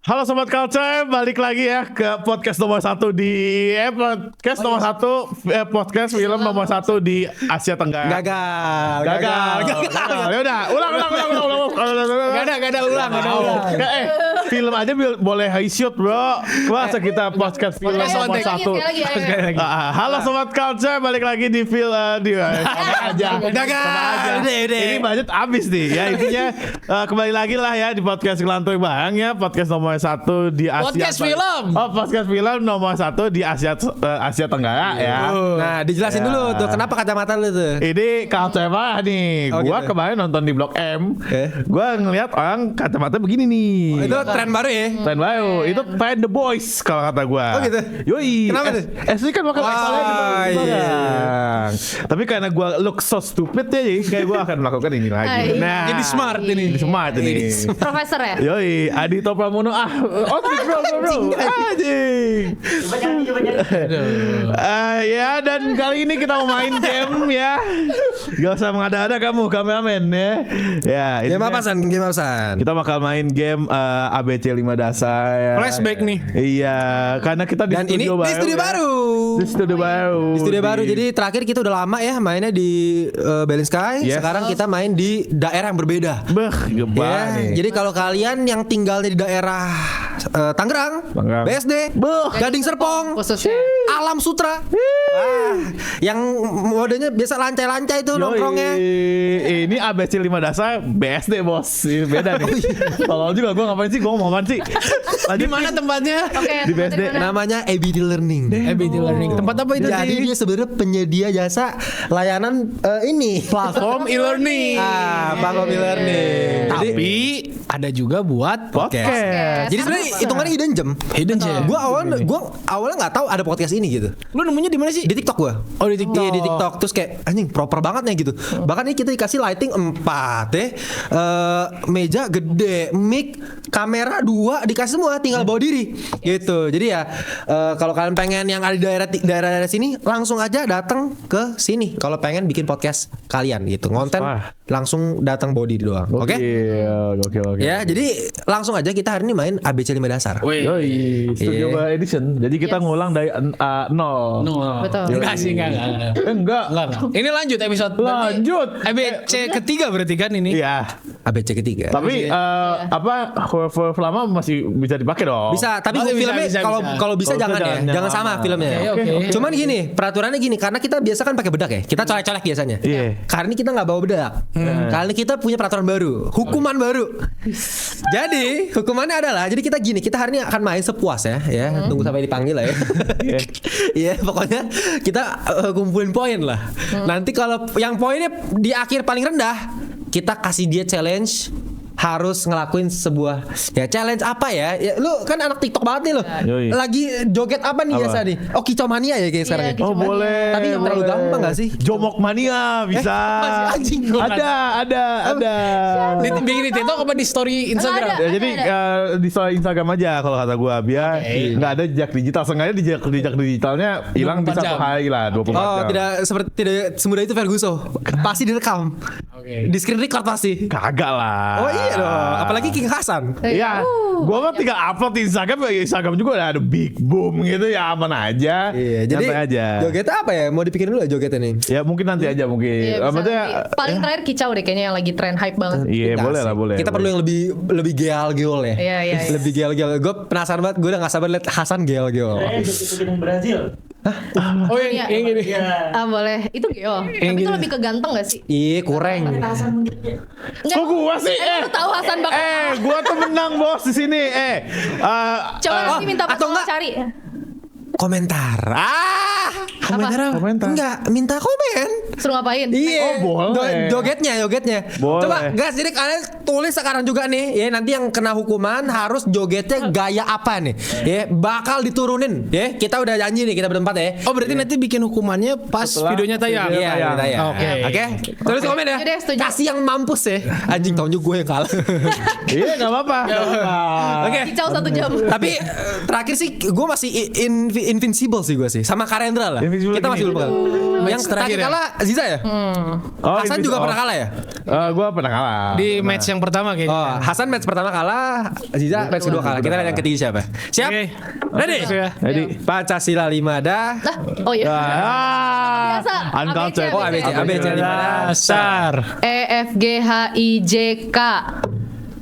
Halo Sobat Culture, balik lagi ya ke podcast nomor 1 di podcast film nomor 1 di Asia Tenggara. Gagal. Ya udah, ulang. Gak ada ulang. Film aja boleh high shoot, bro. Masa kita podcast film nomor 1. Halo Sobat Culture, balik lagi di film aja. Gagal. Ini budget habis nih ya, intinya kembali lagi lah ya di podcast Ngelantur Bang ya, podcast nomor 1 di Asia. Podcast film. Podcast film nomor 1 di Asia Tenggara ya. Nah, dijelasin dulu tuh kenapa kacamata lu tuh. Ini culture apa nih? Gua gitu. kemarin nonton di Blok M. Gua ngeliat orang kacamata begini nih. Itu tren baru ya? Tren baru. Itu tren The Boys kalau kata gua. Oh gitu? Yoi. Kenapa tuh? Asli kan bakal Tapi karena gua look so stupid ya, jadi kayak gua akan melakukan ini lagi. Nah, Jadi smart ini. Profesor ya? Yoi, Adito Pramono. Bro. Anjing. Ya, dan kali ini kita mau main game ya. Gak usah mengada-ada kamu kameramen ya. Ya, Game apa San? kita bakal main game ABC 5 dasar ya. Flashback nih. Iya, karena kita di Dan ini studio baru. di studio ya. baru. Di studio baru. Jadi terakhir kita udah lama ya mainnya di Berlin Sky. Yes. Sekarang kita main di daerah yang berbeda. Gempa Ya, nih. jadi kalau kalian yang tinggalnya di daerah Tangerang, BSD, Gading Serpong, Khususnya Alam Sutra, yang modenya biasa lancai-lancai itu nongkrongnya. Ini ABC 5 dasar BSD bos. Ini beda nih. Tolong juga gue ngapain sih? Gue ngomong apaan sih? Di mana tempatnya? Di BSD. Namanya ABD Learning. ABD Learning. Tempat apa itu? Jadi dia sebenarnya penyedia jasa layanan ini Platform e-learning. platform e-learning. Tapi ada juga buat Podcast. Jadi sebenarnya hitungannya hidden gem. Hidden gem. Gue awalnya nggak tahu ada podcast ini gitu. Lu nemunya di mana sih? Di TikTok gue. Oh, di TikTok. Iya, di TikTok. Terus kayak anjing proper banget nih gitu. Bahkan ini kita dikasih lighting 4 ya. Meja gede, mic, kamera 2 dikasih semua, tinggal bawa diri. Gitu. Jadi ya kalau kalian pengen yang ada di daerah sini langsung aja datang ke sini. Kalau pengen bikin podcast kalian gitu. Konten langsung datang bawa diri doang. Oke? Gokil. Ya, jadi langsung aja kita hari ini main ABC 5 dasar. Yoi, Studio Bar Edition. Jadi kita ngulang dari nol. Betul. Enggak sih, enggak. Enggak. Ini lanjut episode. Lanjut. ABC ketiga berarti kan ini? Iya. ABC ketiga. Tapi huruf lama masih bisa dipakai dong. Bisa, tapi Oh, bisa, filmnya bisa. kalau bisa Kalau jangan bisa ya. jangan Jangan sama lama. filmnya. Oke. Cuman gini, peraturannya gini, karena kita biasa kan pakai bedak ya. Kita colek-colek biasanya. Iya. Kali ini kita nggak bawa bedak. Kali ini kita punya peraturan baru, hukuman baru. Jadi hukumannya adalah, jadi kita gini, kita hari ini akan main sepuas ya. Tunggu sampai dipanggil lah ya. Iya, pokoknya kita kumpulin poin lah. Nanti kalau yang poinnya di akhir paling rendah, kita kasih dia challenge. Harus ngelakuin sebuah challenge apa ya? Lu kan anak TikTok banget nih lu. Yoi. Lagi joget apa nih Apa? biasa nih? Oh, kicau mania ya kayak sekarang ya? Oh boleh. Tapi terlalu gampang gak sih? Jomok mania bisa. Anjing, gua Ada. Bikin di TikTok apa di story Instagram? Ya, jadi di story Instagram aja kalau kata gua, biar nggak ada jejak digital. Sengaja jejak digitalnya hilang di 24 satu jam. hari lah, 24 Oh, jam. tidak semudah itu Ferguson. Pasti direkam. Oke. Di screen record pasti. Kagak lah. Oh iya dong. Apalagi King Hasan. Iya, gua mah tinggal upload di Instagram juga ada big boom gitu ya, aman aja. Iya, jadi Nyantai aja. jogetnya apa ya? Mau dipikirin dulu ya jogetnya nih. Ya mungkin nanti aja mungkin. Iya, bisa Maksudnya nanti. Paling terakhir kicau deh kayaknya yang lagi tren hype banget. iya Kita boleh asik. lah, boleh. Kita perlu yang lebih geol ya. Iya. Lebih geol. Gue penasaran banget. Gue udah gak sabar liat Hasan geol. Oh, yang ini. Boleh. Itu Geo. Tapi itu lebih ke ganteng gak sih? Ih, kurang. Enggak. Kok gua sih? Lu tahu Hasan bakal Gua tuh menang bos di sini. coba nanti minta atau pas enggak? cari. Komentar. Komentar apa? Komentar. Enggak, minta komen. Suruh ngapain? Iya. Oh, boleh. Jogetnya. Boleh. Coba guys, jadi kalian tulis sekarang juga nih. Ya, nanti yang kena hukuman harus jogetnya gaya apa nih? Ya, bakal diturunin. Ya, kita udah janji nih kita berempat ya. Oh, berarti nanti bikin hukumannya pas Setelah videonya tayang. video Iya, tayang. Oke. Tulis komen ya. Yaudah, setuju. Kasih yang mampus ya. Anjing tahunnya gue yang kalah. Iya nggak apa-apa. Oke. Kicau 1 jam. Tapi terakhir sih gue masih Invincible sih gue sih. Sama Karendra lah. Invincible Kita masih gini. belum kalah. Yang terakhir kalah Ziza ya? Hasan juga pernah kalah ya? Gue pernah kalah. Di match yang pertama kayaknya. Oh, Hasan match pertama kalah, Ziza match kedua kalah. Kita lihat yang ketiga siapa? Siap? Oke. Ready? Jadi Pancasila 5 dah. Lah, oh iya. Biasa. uncultured. Oh, ABC 5 dah. Dasar. E F G H I J K.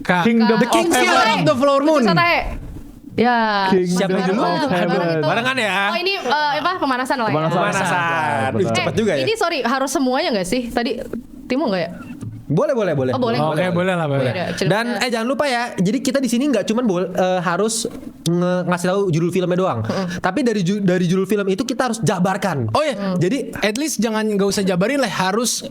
Kingdom The King of Seal Heaven. of the Flower Moon. Putus asa, Ya. Siapa dulu? Bareng itu. Barengan ya. Oh ini apa pemanasan lah ya. Pemanasan. Ih, cepat juga ya. Ini sorry harus semuanya nggak sih? Tadi Timo nggak ya? Boleh. Oh boleh. Oke, boleh lah, boleh. Ya udah, Dan jangan lupa ya, jadi kita di sini nggak cuman harus ngasih tahu judul filmnya doang, tapi dari judul film itu kita harus jabarkan. Oh ya, Jadi at least nggak usah jabarin lah, harus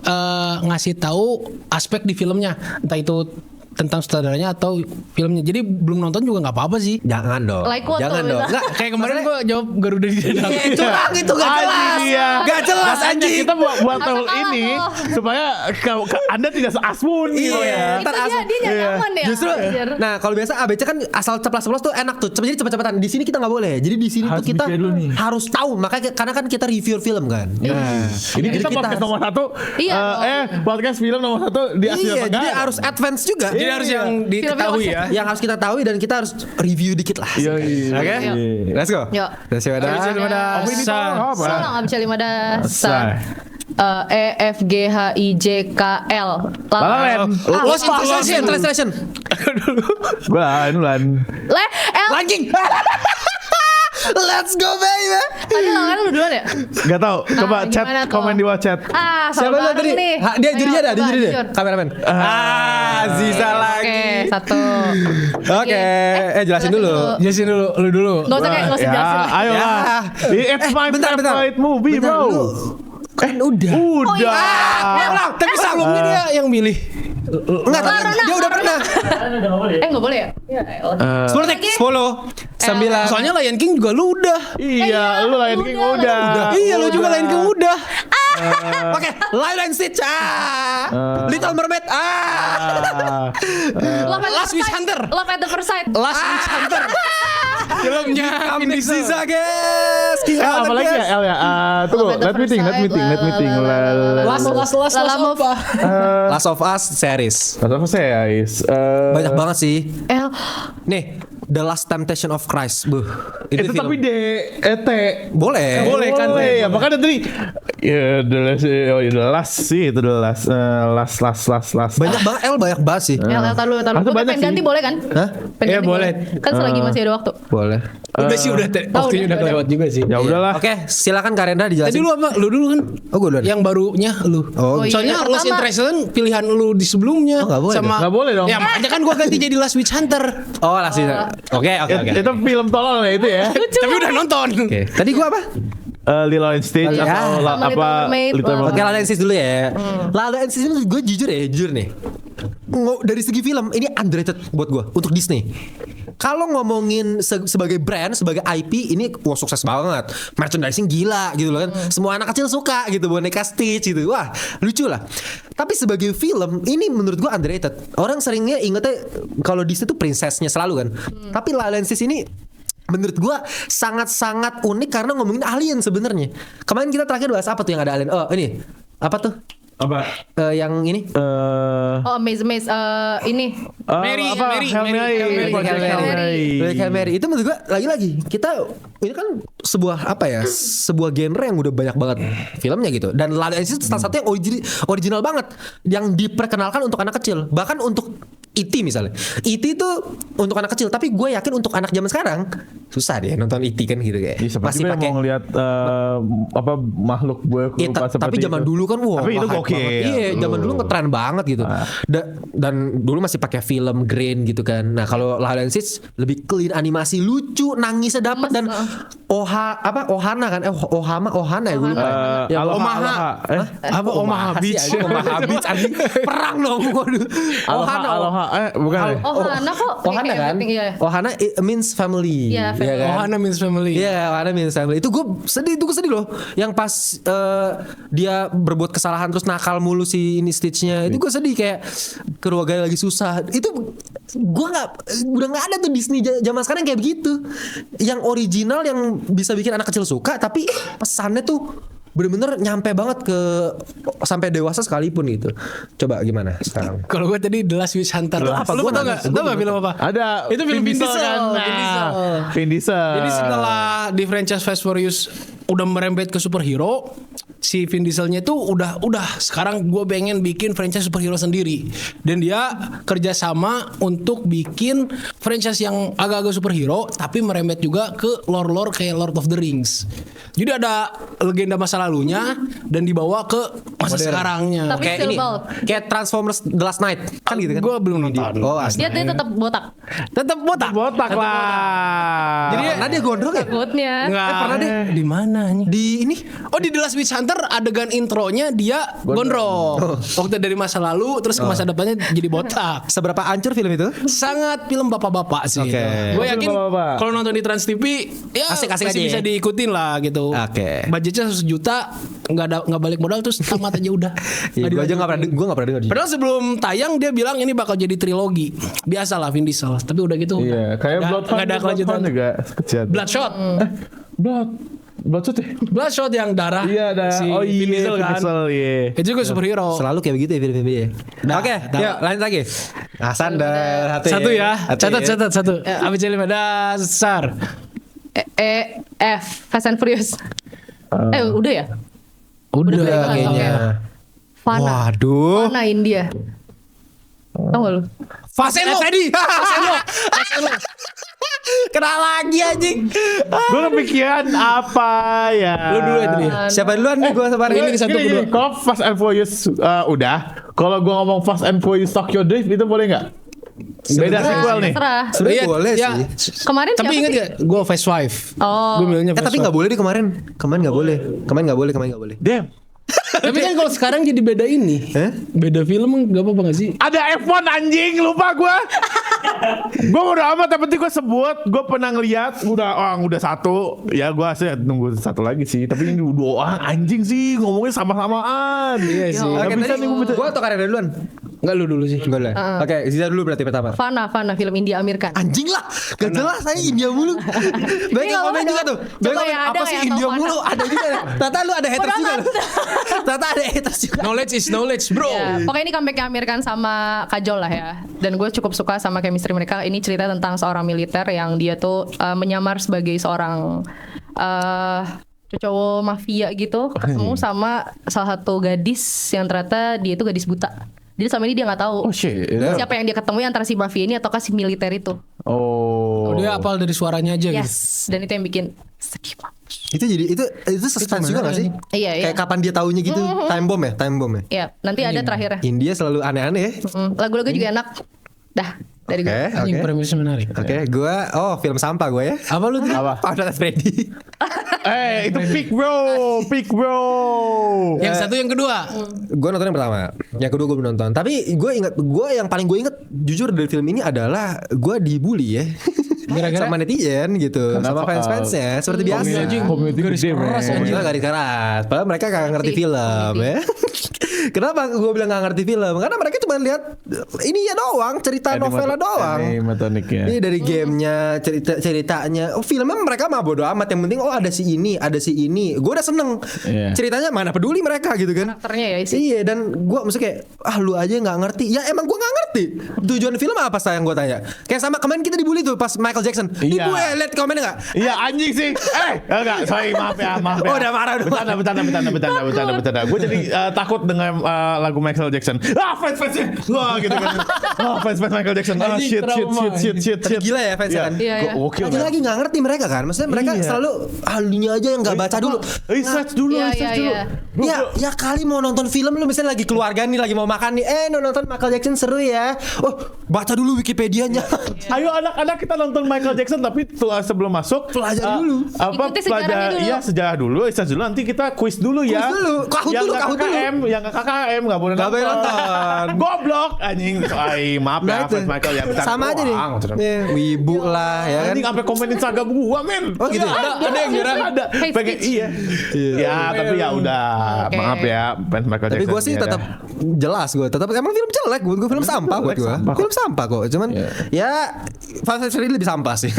ngasih tahu aspek di filmnya, entah itu tentang sutradaranya atau filmnya. Jadi belum nonton juga nggak apa-apa sih. jangan dong, Like what jangan tuh, dong. misal? Nggak, Kayak kemarin gua jawab Garuda di Dadang. curang itu gak jelas, Iya. gak jelas Makanya anjing. kita buat Masa tahu kalah ini tuh. supaya Anda tidak seasmun gitu Iya. ya. Itu dia nyaman ya. Justru, Anjir. nah kalau biasa ABC kan asal ceplas-ceplos tuh enak tuh, jadi cepet-cepetan. Di sini kita nggak boleh. Jadi di sini Harus tuh kita mikir dulu nih. harus tahu, makanya karena kan kita review film kan. Ini Jadi kita podcast nomor 1. Iya dong. Podcast film nomor 1 di Asia Iya, Tenggara. jadi harus advance juga. Jadi harus yang diketahui ya. Yang harus kita tahu dan kita harus review dikit lah. Iya. Oke, let's go. Yuk. Let's go. ABC 5 dasar. Soalnya nggak bisa 5 dasar. Dasar. E F G H I J K L. La La Land. Lost in Translation. Bulan. L. Ranking. Let's go baby. Tadi lawan lu duluan ya? Gak tau. Coba chat gimana tuh? komen di WhatsApp. Siapa sama yang bareng tadi? nih. Dia Ayo, jurinya dah, dia coba, juri deh. jujur. Kameramen. Ziza lagi. Oke, 1. Oke, jelasin dulu. Jelasin dulu, lu dulu. Gak usah kayak, gak usah Ya, jelasin. ayolah. It's my bentar. favorite movie, Bentar, bro. lu. Kan udah. Udah. Tapi sebelumnya dia yang milih. Enggak, dia udah pernah. Gak boleh ya? Ya, elah. 10 detik. 10 9. Soalnya Lion King juga lu udah. Iya, lu Lion King udah. Iya, lu juga Lion King udah. Oke, Lilo and Stitch. Little Mermaid. Love at Last the Wish First Hunter. Sight. Love at the First Sight. Last Witch Hunter. Filmnya Vin Ambil Diesel. Ziza guys. Apa lagi ya L ya? Tunggu, Love at the let me think. First Sight. Last apa? Last of Us series. Apa saya guys? Banyak banget sih. L. Nih, The Last Temptation of Christ. Itu film. tapi T. Boleh. Boleh kan? Ya, makanya tadi ya the last sih itu the last last. Banyak banget, banyak banget sih. L, taruh. Atau Gue banyak pengen sih. ganti boleh kan? Hah? Pengen Iya, ganti boleh. Kan selagi masih ada waktu. Boleh. Udah sih udah waktunya udah kelewat juga sih. Ya udahlah. Oke, silakan Karendra Tadi dijelasin. lu apa? Lu dulu kan? Oh, gue duluan. Yang barunya lu. Oh, iya. Soalnya Yang Lost in pertama. Translation pilihan lu di sebelumnya. Oh, nggak boleh sama dong. Nggak boleh dong. Ya makanya kan gua ganti jadi Last Witch Hunter. Oh, langsung. Oke. Itu film tolol ya itu ya. Tapi udah nonton. Oke. Tadi gua apa? Lilo and Stitch Ya. atau Sama Little Mermaid. Little Oke, Mermaid. Lalo and Stitch dulu ya. Lalo and Stitch itu gue jujur nih. Dari segi film ini underrated buat gue untuk Disney. Kalau ngomongin sebagai brand, sebagai IP ini wah sukses banget. Merchandising gila gitu loh kan. Semua anak kecil suka gitu boneka Stitch gitu. Wah, lucu lah. Tapi sebagai film ini menurut gue underrated. Orang seringnya ingetnya kalau Disney tuh princessnya selalu kan. Tapi Lilo and Stitch ini menurut gua sangat-sangat unik karena ngomongin alien sebenarnya. Kemarin kita terakhir bahas apa tuh yang ada alien? Oh, ini. Apa tuh? Apa? Yang ini? Oh, Maze. Ini. Mary. Hail Mary. Itu menurut gua lagi-lagi kita ini kan sebuah apa ya? Sebuah genre yang udah banyak banget filmnya gitu. Dan Lilo and Stitch salah satu yang original banget yang diperkenalkan untuk anak kecil. Bahkan untuk E.T. misalnya. E.T. itu untuk anak kecil, tapi gue yakin untuk anak zaman sekarang susah deh nonton E.T. kan gitu kayak. Masih pakai mau ngelihat apa makhluk buaya Iya, rupa tapi seperti zaman itu. dulu kan wah. Tapi itu hype gokil. banget. Iya, zaman dulu ngetren banget gitu. Dan dulu masih pakai film grain gitu kan. Nah, kalau Lilo and Stitch lebih clean animasi, lucu, nangisnya dapet dan Ohana kan? Ohana ya gue lupa. Ya, Aloha. Apa Omaha Beach? Omaha Beach anjing. Perang dong. Waduh. Aloha. Bukan ya? Oh, Hana kok. Ohana Kayak kan? penting, iya. Ohana it means family. Iya, Iya kan? Ohana Means Family. Iya, Ohana Means Family. Itu gue sedih loh. Yang pas dia berbuat kesalahan terus nakal mulu si ini Stitch-nya. Itu gue sedih kayak keluarga lagi susah. Itu gue udah nggak ada tuh Disney zaman sekarang kayak begitu. Yang original yang bisa bikin anak kecil suka, tapi pesannya tuh bener-bener nyampe banget ke sampai dewasa sekalipun gitu. Coba gimana sekarang? Kalau gue tadi The Last Witch Hunter. Apa? Lu Gua tau nggak- gak? Tau gak film apa? Ada Itu film Vin Diesel kan. Vin Diesel. Vin Diesel. Jadi setelah di franchise Fast Furious udah merembet ke superhero, si Vin Dieselnya itu udah sekarang gue pengen bikin franchise superhero sendiri, dan dia kerjasama untuk bikin franchise yang agak-agak superhero tapi merembet juga ke lore kayak Lord of the Rings. Jadi ada legenda masa lalunya dan dibawa ke masa Modern. sekarangnya. Tapi Kayak still ini, bald. kayak Transformers The Last Night kan gitu kan? Gue belum nonton. Oh, asli. Dia tetap botak. Tetap botak. Botak lah. Jadi karena dia gondrong ya? Rambutnya. Nggak, pernah deh. Di mana nih? Di ini Oh, di The Last Witch Hunter adegan intronya dia gondrong. Waktu dari masa lalu terus ke masa depannya jadi botak. seberapa hancur film itu? Sangat film bapak-bapak sih. Oke. Gue yakin Film bapak-bapak. kalau nonton di Trans TV ya Asik-asik masih aja bisa ya? diikutin lah gitu. Oke. Budgetnya 100 juta, nggak balik modal terus tamat aja udah. Iya, gue aja dilanjut. gue nggak pernah dengar. Padahal sebelum tayang dia bilang ini bakal jadi trilogi. Biasalah Vin Diesel, tapi udah gitu. Iya, kayak nggak ada kelanjutan. juga kejadian. Bloodshot. Bloodshot ya? Bloodshot yang darah. Iya ada. Si Oh Vin iya, Diesel Vin kan. Diesel, iya. Itu juga superhero. Selalu kayak begitu ya film-film dia. Nah, Oke, dah. yuk lanjut lagi. Hasan dan Satu ya. Satu ya. Catat satu. Abis jadi dasar. F Fast and Furious. Udah ya? Udah Udah, Kayaknya. Fana. Waduh. Fana India. Tahu gak lu? Fast and Freddy. Kena lagi anjing. Gue kepikiran apa ya? Lu dulu ya tadi. Siapa duluan nih gue sama Ini satu Gini, kedua. kalau Fast and Furious udah. Kalau gue ngomong Fast and Furious Tokyo Drift itu boleh nggak? Beda sequel nih. Terserah. Sebenarnya Iya, boleh iya. sih. Kemarin Tapi siapa ingat sih? gak? Gue Fast Five. Oh. Gue bilangnya Fast Tapi nggak boleh di kemarin. Kemarin nggak boleh. Kemarin nggak boleh. Damn. Tapi kan kalau sekarang jadi beda ini. Beda film gak apa-apa gak sih? Ada F1 anjing, lupa gue. Gue udah amat, tapi gue sebut, gue pernah ngeliat, udah satu, ya gue sih nunggu satu lagi sih. Tapi ini dua orang anjing sih, ngomongnya sama-samaan. Iya sih. Gak Oke, bisa tadi nih gue gue atau Karena duluan? Enggak lu dulu sih. Enggak boleh. Oke, Ziza dulu berarti pertama. Fana film India Amir Khan. Anjing lah, gak jelas saya India mulu. Banyak yang komen juga tuh. Coba Banyak yang komen, ada apa sih yang India tahu mulu? Ada juga. Tata lu ada haters juga. lu. Tata ada haters juga. Knowledge is knowledge, bro. Ya, pokoknya ini comebacknya Amir Khan sama Kajol lah ya. Dan gue cukup suka sama chemistry mereka. Ini cerita tentang seorang militer yang dia tuh menyamar sebagai seorang cowok mafia gitu, ketemu sama salah satu gadis yang ternyata dia itu gadis buta. Jadi selama ini dia nggak tahu Oh shit. siapa yang dia ketemu antara si mafia ini ataukah si militer itu. Oh. Dia apal dari suaranya aja gitu. Yes. Dan itu yang bikin sedih banget. Itu jadi itu suspense juga gak sih? Iya, iya. Kayak kapan dia taunya gitu? Time bomb ya? Ya, nanti ada terakhirnya. India selalu aneh-aneh ya. Lagu-lagu juga enak. Dah, dari gue. Anjing premisnya menarik. Oke, gue film sampah gue ya. Apa lu tuh? Apa? Final Freddy. Itu peak bro. Yang satu yang kedua. Gue nonton yang pertama, yang kedua gue belum nonton. Tapi gue yang paling gue inget jujur dari film ini adalah gue dibully ya. Gara-gara? Sama netizen gitu, Kenapa? sama fans-fansnya seperti biasa. Community Garis gede, keras, man. Kita garis keras, padahal mereka gak ngerti film ya. Kenapa gue bilang gak ngerti film? Karena mereka cuma lihat ini ya doang, cerita novelnya doang. Animatroniknya. Ini dari gamenya, ceritanya. Oh filmnya mereka mah bodo amat. Yang penting ada si ini. Gue udah seneng. Iya. Ceritanya mana peduli mereka gitu kan. Karakternya ya isi. Iya, dan gue maksudnya kayak lu aja nggak ngerti. Ya emang gue nggak ngerti. Tujuan film apa sayang gue tanya. Kayak sama kemarin kita dibully tuh pas Michael Jackson. Iya. Gue liat komennya nggak? Iya anjing sih. Enggak, sorry maaf ya. Oh, udah marah dulu. Bercanda. Gue jadi takut dengan lagu Michael Jackson. Fans-fansnya. Wah gitu kan. Fans Michael Jackson. Anjing, trauma. Shit. Gila ya fansnya kan. Iya, iya. Gokil. Lagi nggak ngerti mereka kan. Maksudnya mereka Iya. selalu lunya aja yang nggak baca dulu. Research dulu. Iya. Ya kali mau nonton film lu misalnya lagi keluarga nih lagi mau makan nih nonton Michael Jackson seru ya. Oh baca dulu Wikipedianya. Ayo anak-anak kita nonton Michael Jackson tapi sebelum masuk Pelajari dulu. Ikuti sejarahnya dulu. Iya sejarah dulu, research dulu nanti kita quiz dulu ya. Quiz dulu. Kahut yang dulu, nggak kahut dulu. KKM, yang nggak KKM nggak boleh Nggak boleh nonton. Goblok anjing. Maaf ya, Nah, itu. Fans Michael ya. bercanda Sama aja nih. doang. Ya, wibu lah ya kan. Anjing sampai komenin Instagram gua men. Oh, gitu? Ada yang nyerang. Ada. Hate Pengen speech. iya. Ya tapi ya udah. Oke. Maaf ya Fans Michael Tapi Jackson. gue sih ya tetap dah. jelas gue tetap emang film jelek buat gue, film sampah buat gue, sampah kok. film sampah kok, cuman ya Fast and Furious lebih sampah sih.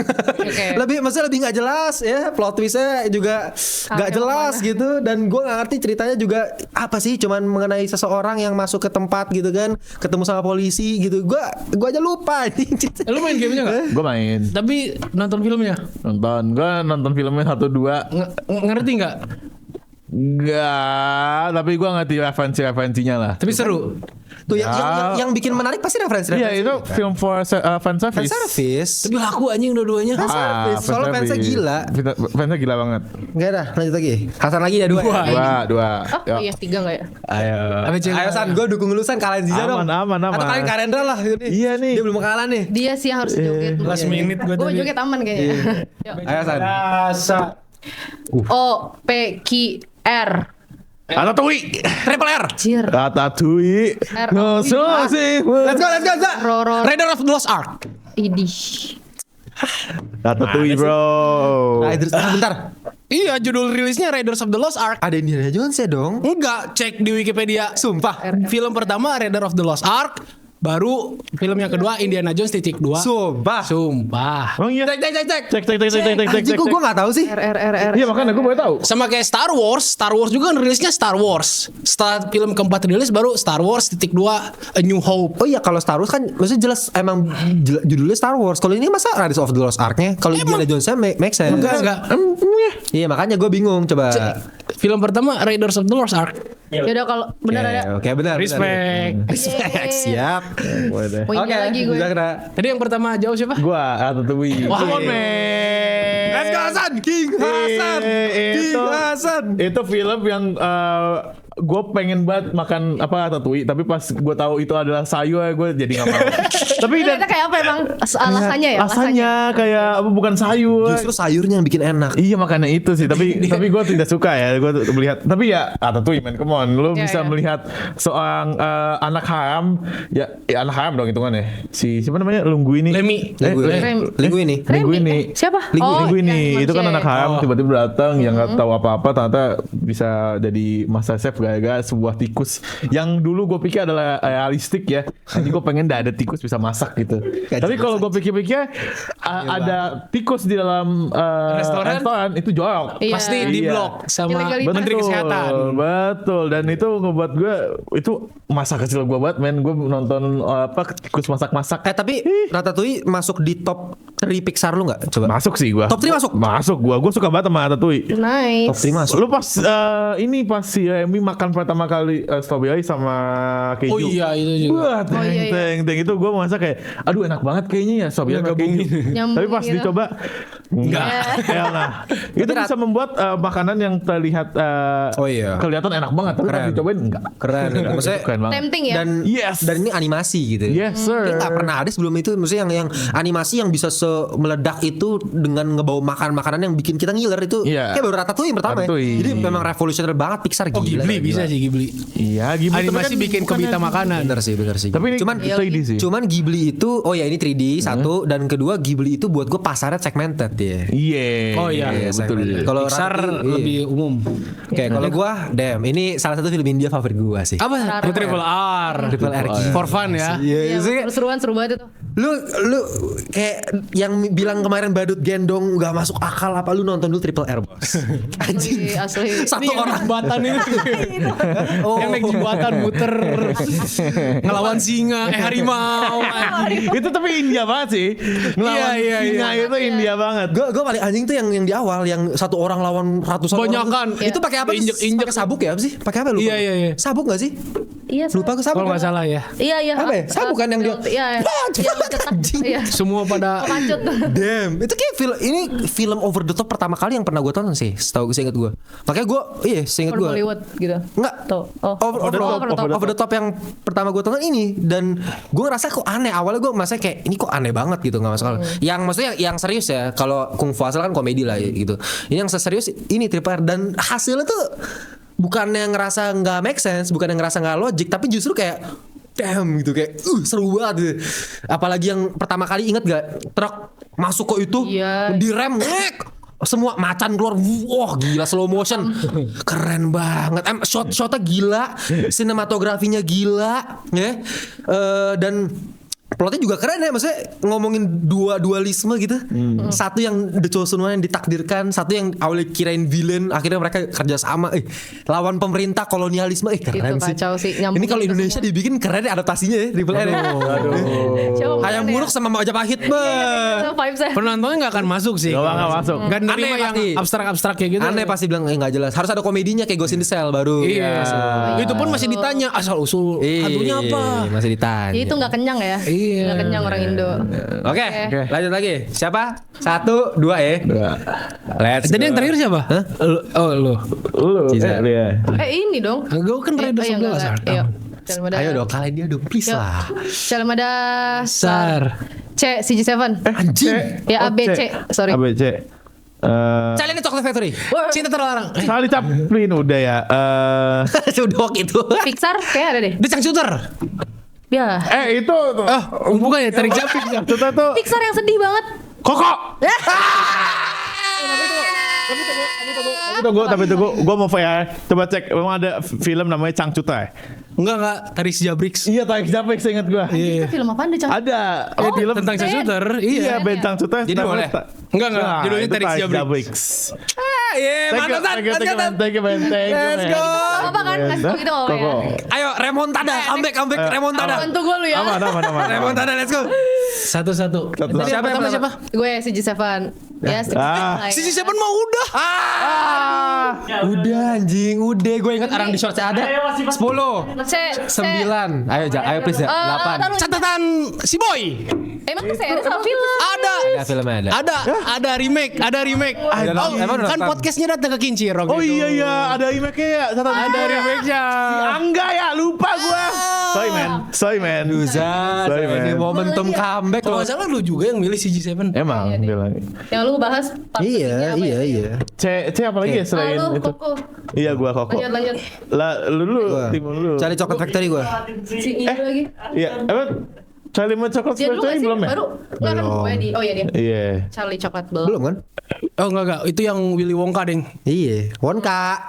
Lebih maksudnya lebih nggak jelas ya, plot twistnya juga nggak Kacau jelas kemana. gitu, dan gue nggak ngerti ceritanya juga apa sih, cuman mengenai seseorang yang masuk ke tempat gitu kan, ketemu sama polisi gitu, gue aja lupa. Lu main gamenya nggak? Gua main. Tapi nonton filmnya Nonton filmnya 1-2. ngerti nggak? Enggak, tapi gua ngerti referensinya lah. Tapi seru. Tuh yang bikin menarik pasti referensi. Iya itu film for fan service. Service. Tapi laku anjing dua-duanya. Service. Soalnya fansnya gila. Fansnya gila banget. Enggak dah, lanjut lagi. Hasan lagi ya dua. Dua. Oh iya 3 nggak ya? Ayo. Ayo San, gue dukung lu San, kalahin Ziza dong. Aman. Atau kalian Karendra lah. Iya nih. Dia belum kalah nih. Dia sih yang harus joget. Last minute gue Gue tadi. joget aman kayaknya. Yuk. Ayo San. Rasa. O P Q R. Ratatouille. Triple R. Cier. Ratatouille. R. Ngososih. Let's go. Roro. Raider of the Lost Ark. Idih. Ratatouille bro. Nah, terus bentar. Iya, judul rilisnya Raiders of the Lost Ark. Ada Indiana Jones ya dong. Enggak, cek di Wikipedia. Sumpah. Film pertama Raider of the Lost Ark, baru film yang kedua Indiana Jones titik 2. Sumpah. Sumpah. Emang iya. Cek. Anjing gue gak tahu sih. R. Iya makanya gue boleh tahu. Sama kayak Star Wars juga kan rilisnya Star Wars. Setelah film keempat rilis baru Star Wars titik 2 A New Hope. Oh iya, kalau Star Wars kan maksudnya jelas emang judulnya Star Wars. Kalau ini masa Raiders of the Lost Ark-nya? Kalau Indiana Jones-nya make sense. Enggak. Iya, makanya gue bingung coba. Film pertama Raiders of the Lost Ark. Yaudah kalau benar ada. Oke, benar. Respect. Respect, siap. Boleh deh. Mau Oke, lagi gue. Zakra. Tadi yang pertama jauh siapa? Gua Ratatouille. Wah, Come on man. Let's go Hasan, King Hasan. King Hasan. Itu film yang gue pengen banget makan apa Ratatouille, tapi pas gue tahu itu adalah sayur gue jadi nggak mau. Tapi Ini kita kayak apa emang alasannya ya? Rasanya kayak apa, bukan sayur. Justru sayurnya yang bikin enak. Iya makanya itu sih, tapi gue tidak suka ya, gue melihat. Tapi ya Ratatouille man, come on, lu Ya, bisa ya. melihat seorang anak haram, ya anak haram dong hitungannya. Si siapa namanya Linguini? Lemmy. Linguini. Linguini. Siapa? Linguini yang itu kan manusia. anak haram, tiba-tiba datang yang nggak tahu apa-apa, ternyata bisa jadi master chef gara-gara sebuah tikus yang dulu gue pikir adalah realistik ya. Nanti gue pengen ada tikus bisa masak gitu. Tapi kalau gue pikir-pikir ada tikus di dalam restoran itu jorok. Iya. Pasti di blok sama Ilegalitas. Menteri Kesehatan. Betul. Dan itu ngebuat gue, itu masa kecil gue banget men. Gue nonton tikus masak-masak. Tapi Ratatouille masuk di top 3 Pixar lu gak? Coba. Masuk sih gue. Top 3 masuk? Masuk gue. Gue suka banget sama Ratatouille. Nice. Top 3 masuk. Lu pas pas si Remy makan pertama kali strawberry sama keju. Oh iya, itu juga. Wah, iya. teng itu gue merasa kayak aduh enak banget kayaknya ya strawberry sama keju. Nyambung Tapi pas gitu. dicoba enggak. Ya lah. Itu bisa membuat makanan yang terlihat Oh iya. kelihatan enak banget, tapi pas Keren. dicobain enggak. Keren. Maksudnya Keren banget. Tempting ya. dan Yes. dan ini animasi gitu. Yes, sir. Ini nggak pernah ada sebelum itu, maksudnya yang animasi yang bisa meledak itu dengan ngebawa makanan yang bikin kita ngiler itu. Iya. Kayak baru Ratatouille yang pertama. Ya. Ratatouille. Jadi memang revolusioner banget Pixar, Oh gila. Ghibli gila. bisa sih Ghibli. Iya, Ghibli. Animasi bikin kebita makanan. Bener sih. Tapi ini cuman 3D sih. cuman Ghibli itu, oh ya ini 3D satu, dan kedua Ghibli itu buat gue pasarnya segmented ya. Iya. Oh iya, betul. segmented. Kalau Pixar Ratatouille, lebih umum. Oke, kalau gue, ini salah satu film India favorit gue sih. Apa? Triple R. Triple R. For fun ya. Iya, maksudnya seru-seruan seru banget itu. lu kayak yang bilang kemarin badut gendong nggak masuk akal, apa lu nonton dulu Triple R bos. Anjing. Asli. Satu Ini yang orang jembatan ini. Oh. Yang naik jembatan muter ngelawan singa, harimau. Itu tapi India banget sih. Ngelawan Iya. singa itu India banget. Gue paling anjing tuh yang di awal, yang satu orang lawan ratusan Banyakan. orang. Itu pakai apa? Injek-injek. Pakai sabuk ya apa sih? Pakai apa lu? Iya. Sabuk gak sih? Iya. Lupa gue sabuk. Kalau nggak salah ya. Iya. Apa ya? Sabuk kan yang dia. Iya. Cepet anjing. Iya. Semua pada Lanjut. Damn, itu kayak film over the top pertama kali yang pernah gue tonton sih, setahu gue, seinget gue. Makanya gue, seinget For gue. Bollywood gitu. Enggak. Tuh. Oh. Over the top yang pertama gue tonton ini, dan gue ngerasa kok aneh. Awalnya gue merasa kayak ini kok aneh banget gitu, nggak masuk akal. Yang maksudnya yang serius ya, kalau Kung Fu asal kan komedi lah gitu. Ini yang serius ini Triple R, dan hasilnya tuh bukannya ngerasa nggak make sense, bukannya ngerasa nggak logik, tapi justru kayak damn gitu, kayak seru banget gitu. Apalagi yang pertama kali, inget gak truk masuk ke itu, Iya. direm semua macan keluar, wah gila, slow motion, keren banget. Shotnya gila, sinematografinya gila, ya. Dan plotnya juga keren ya, maksudnya ngomongin dualisme gitu. Satu yang The Chosen One yang ditakdirkan, satu yang awalnya kirain villain, akhirnya mereka kerja sama. Lawan pemerintah, kolonialisme, keren Itu sih. kacau sih, nyambung Ini kalau itu Indonesia semua. dibikin keren ya adaptasinya ya, Triple R. Coba Hayam beneran Buruk sama Majapahit, ya. Itu vibes-nya. Penontonnya nggak akan masuk sih. Nggak masuk. Nggak nerima Aneh yang pasti. abstrak-abstrak kayak gitu. Aneh pasti bilang nggak jelas. Harus ada komedinya kayak Ghost in the Shell baru. Iya. Itu pun masih ditanya asal usul hantunya apa. Masih ditanya. Jadi itu nggak kenyang ya? Iya. Nggak kenyang orang Indo. Oke, lanjut lagi. Siapa? 1, 2 ya. Let's Tadi go. yang terakhir siapa? Lu. Lu, Ciza. dia. Ini dong. Gue kan Raiders of the Lost Ark. Iya. Celmada. Ayo dong, kalian dia dong, please Yuk. lah. Celmada Sar. C CG7. Anjing. Ya ABC, sorry. ABC. Kalian Chocolate Factory. Cinta terlarang. Charlie Chaplin udah ya. Sudah itu. Pixar kayak ada deh. The Changshooter. Ya. Itu tuh. Bukan ya, Tarik Japik. Itu tuh Pixar yang sedih banget. Koko. Tapi tunggu, gue mau ya. Coba cek, memang ada film namanya Changcutai. Enggak, Tarik Jabrix. Iya, Tarik Japek seingat gue. Itu film apaan deh, Cang? Ada film Tentang Changshooter. Iya, Iya. band Changcutai. Jadi boleh? Enggak, judulnya itu Tarik Jabrix. Iya, Thank you, mantap. thank you, thank you, man. Thank you, man. Thank you, Let's man. go. Apa kan? Kasih tau gitu nggak apa Koko. ya? Ayo remontada, comeback remontada. Bantu gue lu ya. Aman. Remontada, let's go. Satu-satu. Satu. Siapa yang Pertama pertama? Gue CG7. Ya, Ah. Sisi Seven mau udah. Udah anjing, udah. Gue ingat orang di shortsnya ada. 10, C 9. Ayo please ya. 8. Catatan si Boy. Emang series sama film? Ada. Ada filmnya ada. Ada remake. Oh, Emang udah kan nonton? podcastnya datang ke Kincir. Oh iya, ada remake-nya ya. Ada remake-nya. Si Angga ya, lupa gua. Sorry man. Duza, Sorry, man. ini momentum comeback Kalau loh. nggak salah lu juga yang milih CG7. Emang Iya, bilang. Yang lu bahas part ketiga apa ya? Iya. C apa lagi ya selain Lu itu? Koko. Iya, gua Koko. Lanjut. Lah, lu Gua. tim lu. Cari Chocolate Factory gue. Si Indo lagi. Iya, apa? Charlie and Chocolate Dia dulu Factory gak sih? belum ya? Baru. Nggak kan gue di. Oh iya dia. Iya. Charlie Coklat belum. Belum kan? Oh enggak, itu yang Willy Wonka deng. Iya. Wonka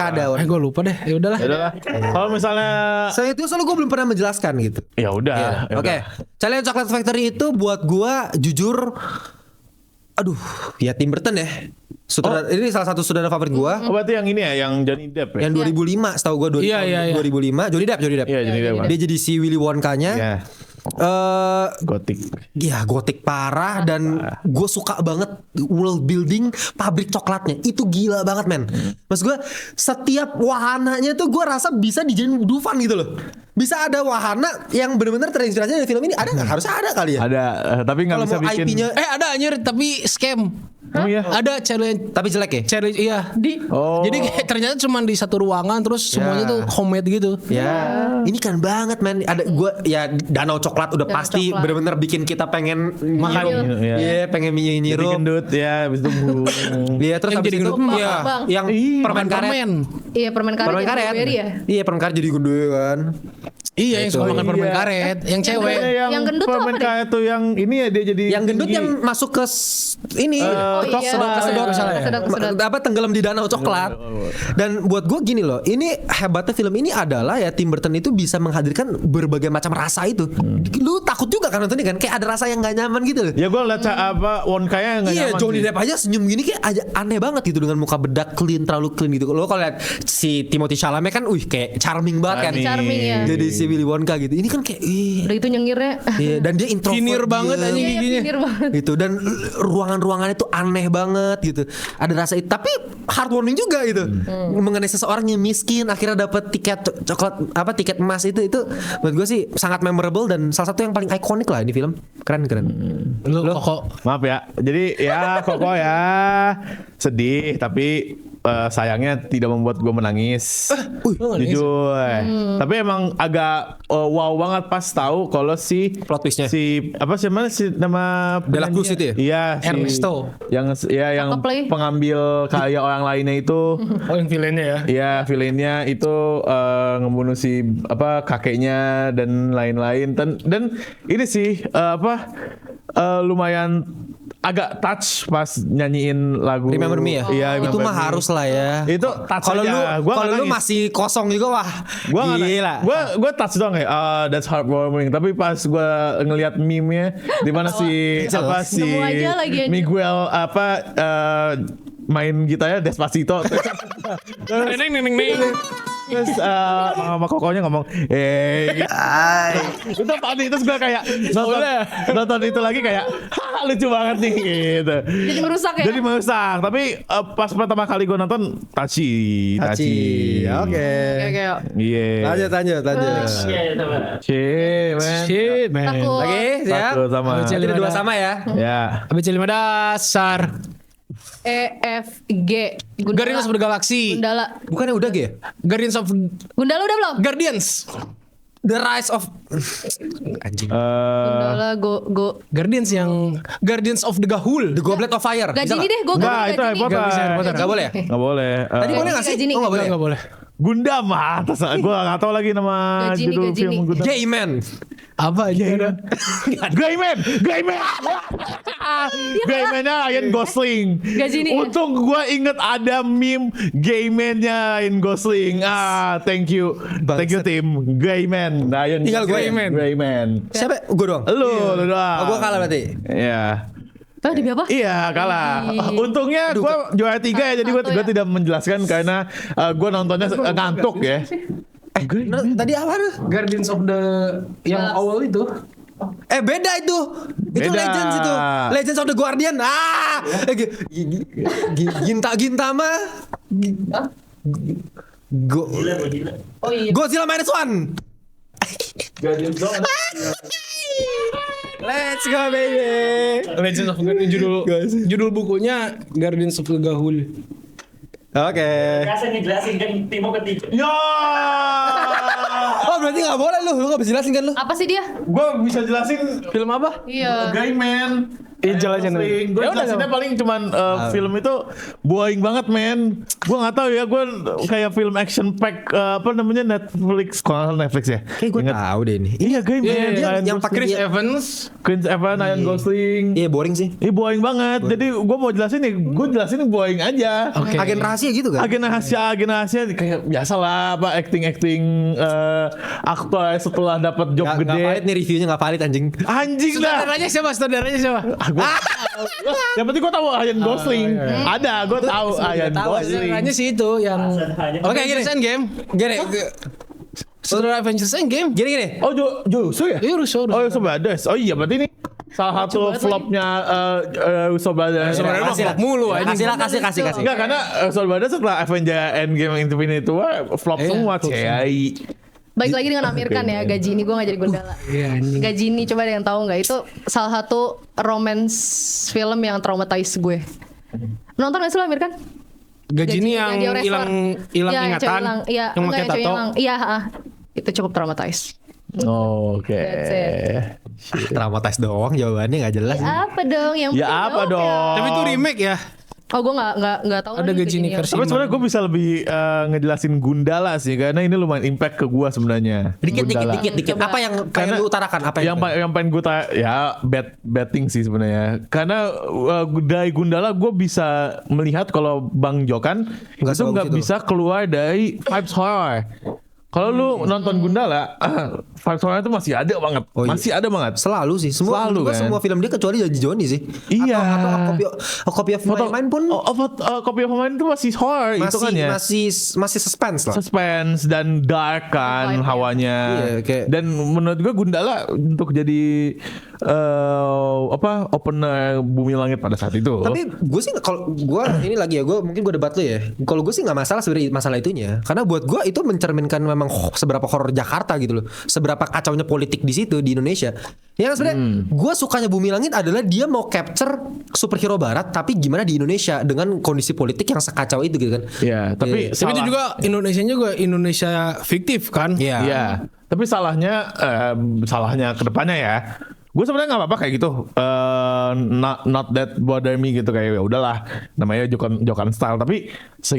ada. Gue lupa deh. Ya udahlah. Ya udahlah. Kalau misalnya Saya itu soalnya gue belum pernah menjelaskan gitu. ya udah. Iya. ya Oke, udah. Charlie and Chocolate Factory itu buat gua jujur, aduh, ya Tim Burton ya. Sutradara, ini salah satu sutradara favorit gua. Oh, berarti yang ini ya, yang Johnny Depp ya? Yang 2005, setahu gua Iya. 2005, Johnny Depp. Iya, Johnny Depp. Dia jadi si Willy Wonka-nya. Iya. Gothic. Ya gotik parah dan gue suka banget world building pabrik coklatnya itu gila banget men. Maksud gue setiap wahananya tuh gue rasa bisa dijadiin Dufan gitu loh. Bisa ada wahana yang benar-benar terinspirasi dari film ini, ada nggak? Harusnya ada kali ya. Ada, tapi nggak Kalau bisa mau bikin. IP-nya Ada anjir tapi scam. Oh iya. Ada challenge tapi jelek ya. challenge iya. Oh. Jadi kayak ternyata cuma di satu ruangan terus semuanya tuh homemade gitu. Ya, ini kan banget men. Ada gue ya danau coklat udah Danau pasti coklat. bener-bener bikin kita pengen Makan. nyirup. Iya. Iya, pengen Jadi nyirup. gendut ya, habis itu Iya, terus Yang habis jadi itu gendut, iya, Bang. yang Iya, permen karet. Permen. Iya permen karet. Permen yang karet. strawberry ya. Iya, permen karet jadi gede kan. Iya yang suka makan permen Iya. karet, yang cewek. Yang gendut tuh permen apa deh? karet tuh yang ini ya dia jadi Yang gendut tinggi. yang masuk ke ini Oh iya. kesedot salah ya? Kesedot. apa tenggelam di danau coklat. Dan buat gue gini loh, ini hebatnya film ini adalah ya Tim Burton itu bisa menghadirkan berbagai macam rasa itu. Lu takut juga kan nonton ini kan, kayak ada rasa yang nggak nyaman gitu loh. Ya gue liat apa Wonka-nya nggak Iya, nyaman Johnny sih. Depp aja senyum gini kayak aja aneh banget gitu dengan muka bedak clean, terlalu clean gitu. Lo kalau lihat si Timothée Chalamet kan, kayak charming banget kan. Charming ya. Jadi si Willy Wonka gitu. Ini kan kayak Udah itu nyengirnya. iya, dan dia introvert. Finir banget dia. anjing Iya, giginya. pinggir banget. Gitu dan ruangan-ruangannya tuh aneh banget gitu. Ada rasa itu tapi heartwarming juga gitu. Mengenai seseorang yang miskin akhirnya dapat tiket coklat apa tiket emas itu menurut gue sih sangat memorable dan salah satu yang paling ikonik lah ini film. Keren. Lu kok Maaf ya. Jadi ya Koko ya sedih tapi sayangnya tidak membuat gue menangis. Jujur. Tapi emang agak wow banget pas tahu kalau Plot twistnya. si apa sih nama Bela Cruz itu ya? Iya, Ernesto. yang Cakep lagi. pengambil karya orang lainnya itu. Oh yang villainnya ya. Iya, villainnya itu ngebunuh si kakeknya dan lain-lain dan ini sih lumayan agak touch pas nyanyiin lagu Remember Me ya? Iya, itu Remember mah Me. harus lah ya. Itu touch Kalau aja. lu Gua kalau nggak lu nangis. masih kosong juga wah. Gila. Gue touch doang kayak that's heartwarming. Tapi pas gue ngelihat meme-nya di mana si Nemu aja lagi aja. Miguel main gitarnya Despacito. Terus sama kokonya ngomong itu tadi terus gue kayak nonton itu lagi kayak lucu banget nih gitu. Jadi merusak ya. Jadi merusak. Tapi pas pertama kali gue nonton touchy. Oke. Oke. Iya. Lanjut. Shit, man. Shit man. Takut. Oke, siap. Satu sama. Jadi dua sama ya. Ya. ABC 5 dasar. EFG. Guardians of the Galaxy. Gundala. Bukannya udah G? Guardians of Gundala udah belum? Guardians. The Rise of anjing. Gundala go. Guardians yang Guardians of the Gahul. The Goblet of Fire. Gaji ini deh, gue Enggak, itu Harry Potter. Enggak boleh ya? Nggak boleh. Tadi boleh enggak sih? Gaji nih. Oh, enggak boleh. Enggak boleh. Gundam atas gue nggak tahu lagi nama Gajini, judul Gajini. film Gundam. J-Man. Apa aja udah. Gayman. Gaymannya Ryan Gosling. Gajini ya? Untung gue inget ada meme Gaymannya Ryan Gosling. Thank you tim. Gayman. Ryan Tinggal gue. Gayman. Siapa? Gue doang. Lu doang. Oh, gue kalah berarti. Iya. Oh, di apa? Iya kalah. Untungnya gue juara 3 ya, jadi gue Satu ya. tidak menjelaskan karena gue nontonnya ngantuk ya. Tadi apa tuh? Guardians of the yang awal itu. Beda itu. Itu Beda. Legends itu. Legends of the Guardian. Ginta mah. Oh iya. Godzilla -1. Let's go baby. Legends of judul bukunya Guardians of the Gahul. Oke. Kasih ngejelasin kan Timo ketiga. Ya. Oh berarti nggak boleh lu nggak bisa jelasin kan lu? Apa sih dia? Gue bisa jelasin Film apa? Iya. Gayman. Jelasin. Gue Ya udah, jelasinnya paling cuman film itu boring banget men. Gue nggak tahu ya, gue kayak film action pack apa namanya Netflix, kalau Netflix ya. Kayak gue tahu deh ini. Iya Gayman. Iya, Ryan yang Gosling. Chris Evans. Chris Evans, Ryan Gosling. Iya boring sih. Ini boring banget. Jadi gue mau jelasin nih, gue jelasin boring aja. Oke. Agen rahasia gitu kan? Agen rahasia kayak biasa lah apa acting aktor setelah dapat job Nggak gede. valid nih reviewnya nggak valid anjing. Anjing dah. Saudaranya siapa? Yang penting gue tahu Ryan Gosling. Ada, gue tahu Ryan Gosling. Saudaranya sih itu yang Oke, Avengers gini. Endgame. Gini. Saudara Avengers Endgame. Gini. Oh Russo ya? Iya Russo. Oh Russo Brothers. Oh iya berarti ini salah satu flopnya Russo Brothers. Sebenarnya mah flop mulu aja. Kasih. Enggak karena Russo Brothers setelah Avengers Endgame Infinity War flop Iya, semua flop cai. Baik lagi dengan Amir Khan ya, gaji ini gue gak jadi Gundala. Iya anjing. Gaji ini coba ada yang tahu nggak? Itu salah satu romance film yang traumatize gue. Nonton nggak sih lo Amir Khan? Gaji ini yang Gaji wrestler. hilang Iya, ingatan. cewek Iya, Yang pakai enggak, cewek tato. Iya, itu cukup traumatize. Oke. That's Traumatize doang jawabannya nggak jelas. Apa dong yang Ya penting apa jawab dong? Tapi itu remake ya. Oh gue nggak tahu Ada lagi gaji nih Gaji versi. Tapi sebenarnya gue bisa lebih ngejelasin Gundala sih karena ini lumayan impact ke gue sebenarnya. Dikit. Coba. Apa yang pengen lu utarakan? Apa yang pengen gue ya betting sih sebenarnya karena dari Gundala gue bisa melihat kalau Bang Jokan Nggak itu sebagus nggak itu. bisa keluar dari vibes horror. Kalau lu nonton Gundala vibes horror itu masih ada banget. Oh, iya. Masih ada banget. Selalu sih. Selalu, kan? Semua film dia kecuali Janji Joni sih. Iya. Atau kopi of Mine pun Copy of Mine itu masih horror itu kan ya. masih suspense lah. Suspense dan dark kan Vibe-nya. hawanya. Iya, kayak- Dan menurut gue Gundala untuk jadi open Bumi Langit pada saat itu. Tapi gue sih kalau gue ini lagi ya, gue mungkin gue debat lu ya. Kalau gue sih nggak masalah sebenarnya masalah itunya, karena buat gue itu mencerminkan memang seberapa horor Jakarta gitu loh, seberapa kacaunya politik di situ di Indonesia. Yang sebenarnya gue sukanya Bumi Langit adalah dia mau capture superhero Barat, tapi gimana di Indonesia dengan kondisi politik yang sekacau itu gitu kan. Ya, tapi Tapi itu juga Indonesia fiktif kan? Iya. Iya, tapi salahnya kedepannya ya. Gue sebenarnya nggak apa-apa kayak gitu, not that bother me gitu, kayak ya udahlah, namanya jokan style. Tapi si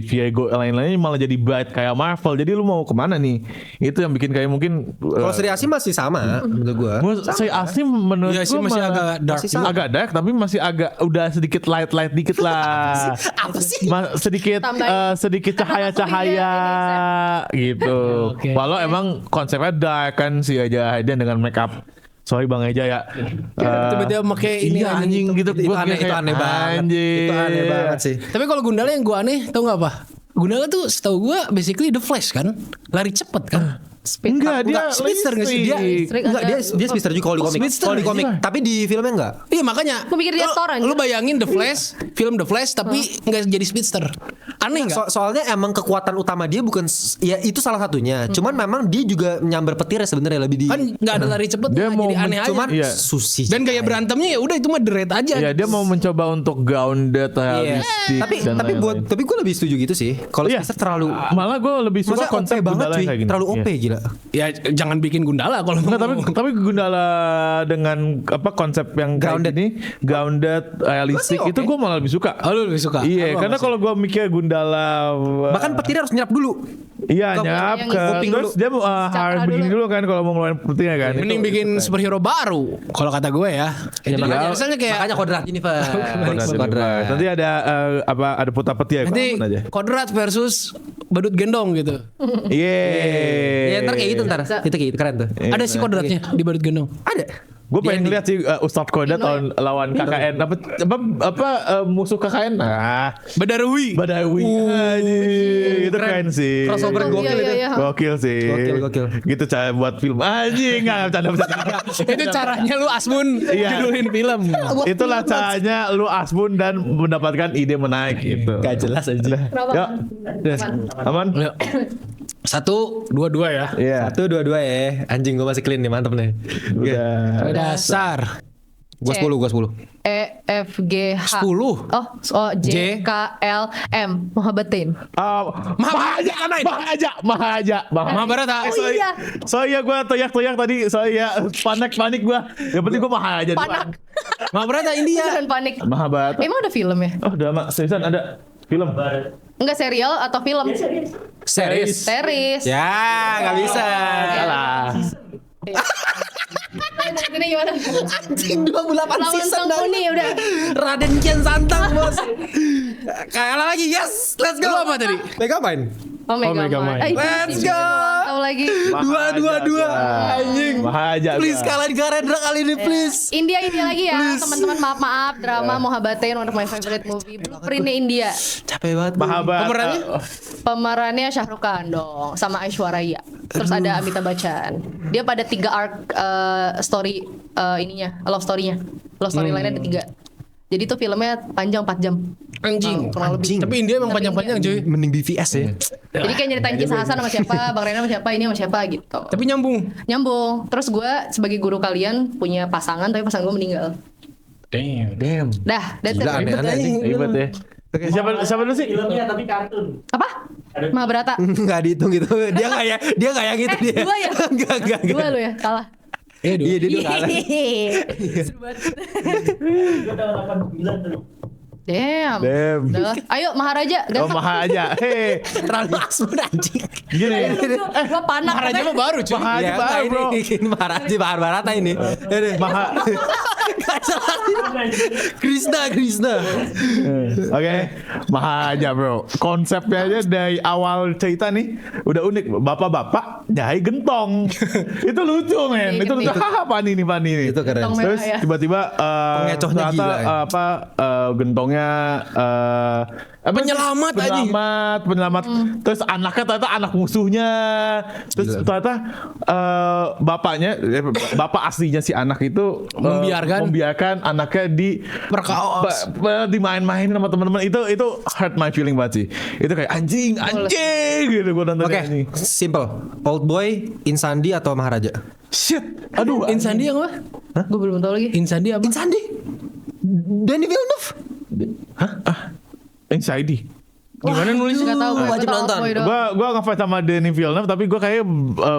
Viego lain-lainnya malah jadi bad kayak Marvel. Jadi lu mau kemana nih? Itu yang bikin kayak mungkin. Kalau Sri Asih masih sama menurut gue. Si Asim menurut Iya sih, gue masih malah agak dark. Masih sama. agak dark, tapi masih agak udah sedikit light dikit lah. Apa sih? Sedikit Tambahin. sedikit cahaya-cahaya gitu. Oke. Walau emang konsepnya dark kan si Aja Hadian dengan make up. Sorry Bang Eja ya. Tiba-tiba pakai ini iya, anjing gitu. Itu Gua aneh, kayak, itu aneh banget. anjing. Itu aneh banget sih. Tapi kalau Gundala yang gue aneh, tau nggak apa? Gundala tuh setahu gue basically The Flash kan, lari cepet kan. Enggak, dia Speedster nggak sih? listrik. Enggak, dia speedster juga kalau di komik. Speedster Kalau di komik, iya. tapi di filmnya enggak. Iya makanya. Gua pikir dia Thor, anjir. Lu bayangin The Flash, film The Flash tapi nggak jadi speedster. Aneh nggak? Soalnya emang kekuatan utama dia bukan ya itu salah satunya. Cuman memang dia juga nyamber petir sebenarnya lebih di. Kan nggak ada lari cepet, Dia mau jadi aneh aja. Cuman Iya. susi. Dan gaya berantemnya ya udah itu mah deret aja. Iya, dia mau mencoba untuk grounded, Iya. realistic dan lain-lain. Tapi gue lebih setuju gitu sih. Kalau Iya. speedster terlalu Malah gue lebih suka Maksudnya konsep OP banget Gundala cuy. kayak gini. Terlalu Iya. OP gila. Ya jangan bikin Gundala kalau Enggak, mau. tapi Gundala dengan apa konsep yang Grounded. grounded, realistik, Gua sih itu oke. gue malah lebih suka. Oh, lu lebih suka? Iya, Apa karena masih? kalau gue mikir Gundala, Bahkan petirnya harus nyerap dulu. iya Ke- nyap yang ke kuping terus dulu. dia Cakra harus begini dulu. dulu kan kalau mau ngeluarin petirnya kan. Mending bikin superhero baru kalau kata gue ya. Ya, Jadi makanya- misalnya kayak Makanya kodrat ini Pak. Kodrat. Nanti ada ada putar petir nanti ya, aja. Kodrat versus badut gendong gitu. Iya. Ya ntar kayak gitu ntar. Itu kayak gitu keren tuh. Ada sih Kodratnya di badut gendong. Ada. Gue pengen lihat sih Ustadz Kodrat lawan KKN apa musuh KKN. Badarui. Badawi. Anjing, itu keren sih. Crossover Oh, gokil iya, itu. iya, iya. Gokil sih. Gokil. Gitu cara buat film. Anjing, enggak bercanda. Itu caranya lu Asmun Iya. judulin film. Itulah caranya lu asbun dan mendapatkan ide menarik gitu. Gak jelas aja. Kenapa? Yuk. Aman? Yuk. 1, 2, 2 ya. Iya. 1, 2, 2 ya. Anjing gue masih clean nih, mantep nih. Udah. Dasar. Gue 10. E F G H 10. Oh J K L M Muhabbatin. Mahaja. Mahabharata. Oh iya. Soalnya gue teriak tadi, soalnya panik gue. Yang penting gue Mahaja. Panak. Mahabharata India. Jangan panik. Mahabharata. Emang ada film ya? Oh, udah mak, seriusan ada film. Enggak serial atau film? Series. Series. Ya, gak bisa. Salah. Ini gimana? Anjing 28 Lawan season Sang Kuni udah. Raden Kian Santang bos. Kalah lagi, yes, let's go. Lu apa tadi? Megamind. Oh Megamind. Ay, Let's itu go. Tahu lagi. 2-2-2. Anjing. Mahaja. Please kalahin Garendra kali ini please. India lagi ya Please. teman-teman, maaf drama Muhabbatin one of my favorite movie. Blueprintnya India. Capek banget. Mahabharata. Pemerannya? Pemerannya Shah Rukh Khan dong sama Aishwarya. Terus ada Amitabh Bachchan. Dia pada 3 arc story ininya, love story-nya. Love story lainnya ada 3. Jadi tuh filmnya panjang 4 jam. Anjing. Kurang lebih. Tapi India emang panjang-panjang cuy. Mending BVS ya. Jadi kayak nyeritain kisah Hasan sama siapa, Bang Rena sama siapa, ini sama siapa gitu. Tapi nyambung. Nyambung. Terus gue sebagai guru kalian punya pasangan, tapi pasangan gue meninggal. Damn. Dah, that's it. Gila aneh-aneh anjing. Ribet ya. Siapa dulu sih? Filmnya tapi kartun. Apa? Mahabharata. Enggak dihitung gitu. Dia enggak yang gitu dia. 2 ya? Enggak. 2 lu ya, kalah. Iya dia dua kalah. Seru banget. Gue tahun 89 tuh. Damn. Udah. Ayo Maharaja. Oh, Mahaja. Hei, Terlalu asmun anjing. gini. Gua panak. Maharaja mah baru cuy. Mahaja Ya, baru, bro. Ini Maharaja Mahabharata ini. Maha. Gak salah. Krishna. Oke, Mahaja bro. Konsepnya aja dari awal cerita nih udah unik. Bapak-bapak jahit gentong. Itu lucu men. Iya, Itu lucu. gitu. Haha, pani nih. Itu keren. Gentong Terus merah ya. tiba-tiba Pengecohnya ternyata, gila ya. gentongnya Penyelamat aja. Penyelamat. Terus anaknya ternyata anak musuhnya. Terus ternyata bapak aslinya si anak itu membiarkan anaknya Perkaos. dimain-main sama teman-teman. Itu hurt my feeling banget sih. Itu kayak anjing gitu gue nonton Oke, ini. simple. Old Boy, Insandi atau Maharaja? Shit. Aduh, Insandi yang apa? Gue belum tahu lagi. Insandi apa? Insandi. Danny Villeneuve. anxiety. Gimana nulisnya? Gak tahu gue. Wajib nonton. Gua ngefans sama Denis Villeneuve tapi gue kayak